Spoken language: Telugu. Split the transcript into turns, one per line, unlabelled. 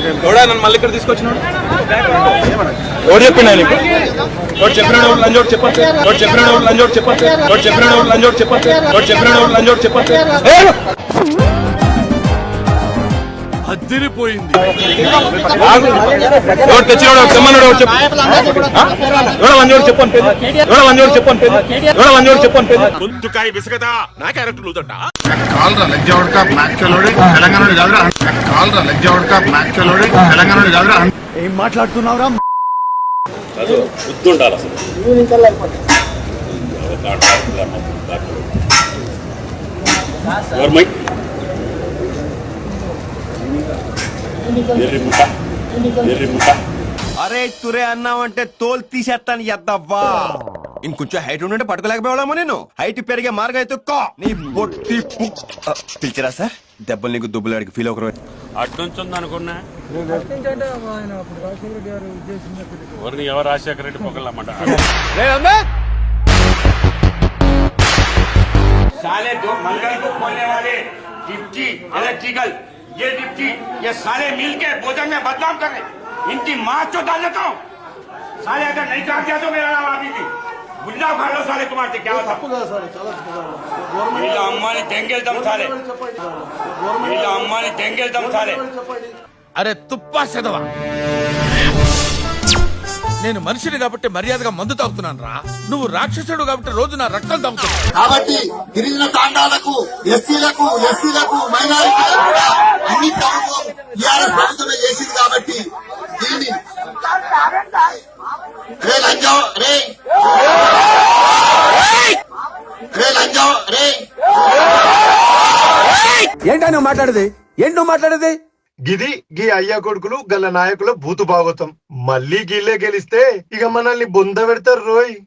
ఎవడా నన్ను మళ్ళీ ఇక్కడ తీసుకొచ్చినాడు? ఎవరు చెప్పినా నీకు? ఎవరు చెప్పినాడు? లంజోడు చెప్పచ్చు. ఎవరు చెప్పినాడు? లంజోడు చెప్పచ్చు. ఎవరు చెప్పినాడు? లంజోడు చెప్పచ్చు. ఎవరు చెప్పినాడు? లంజోడు చెప్పచ్చు.
అదిరిపోయింది.
ఎవరు తెచ్చినాడు? తెమ్మన్నాడు? ఎవరు చెప్పు? ఎవడ లంజోడు చెప్పండి. ఎవడ లంజోడు చెప్పండి. ఎవడ లంజోడు చెప్పండి.
గొంతుకాయ విసగదా నా క్యారెక్టర్ లూదట.
కాల్రా లెగ్జావుడ్ కా మ్యాచ్ చలోడి తెలంగాణ కాదురా. కాల్రా లెగ్జావుడ్ కా మ్యాచ్ చలోడి తెలంగాణ కాదురా.
ఏం మాట్లాడుతున్నావురా?
బుద్ధుండాలి అసలు.
అరే తురే అన్నావంటే తోలు తీసేస్తాను ఎద్దవ్వా. ఇంకొంచెం హైట్ ఉంటే పట్టుకోలేకపోయామో నేను. హైట్ పెరిగే మార్గం అయితే నీ బొట్టి పిలిచిరా సార్. దెబ్బలు నీకు దుబ్బులాడికి ఫీల్ ఒకరు
అట్నుంచి అనుకున్నా ఎవరు రాజశేఖర రెడ్డి పొగలమ్మంట.
साले दो मंगल को खोलने वाले डिप्टी इलेक्ट्रिकल ये डिप्टी ये सारे मिलके भोजन में बदनाम कर रहे. इनकी माँ चो डाल देता हूँ साले. अगर नहीं काट दिया तो मेरा नाम अभी भी गुंडा उखाड़ लो साले. तुम्हारे क्या होता अम्मा ने देंगे दम साले. अम्मा ने देंगे दम साले.
అరే తుప్పా సెదవా, నేను మనిషిని కాబట్టి మర్యాదగా మందు తాగుతున్నాను రా. నువ్వు రాక్షసుడు కాబట్టి రోజు నా రక్తం తాగుతున్నావు.
కాబట్టి గిరిజన తాండాలకు ఎస్సీలకు మైనారిటీలకు కూడా అన్ని ప్రభుత్వం టీఆర్ఎస్ ప్రభుత్వమే చేసింది. కాబట్టి దీన్ని రే లంజం రే రే లంజం రే
ఏంటా నువ్వు మాట్లాడేది? ఏంటి నువ్వు మాట్లాడేది?
గిది గీ అయ్య కొడుకులు గల నాయకుల బూతు భాగవతం. మళ్ళీ గీలే గెలిస్తే ఇక మనల్ని బొంద పెడతారు రోయ్.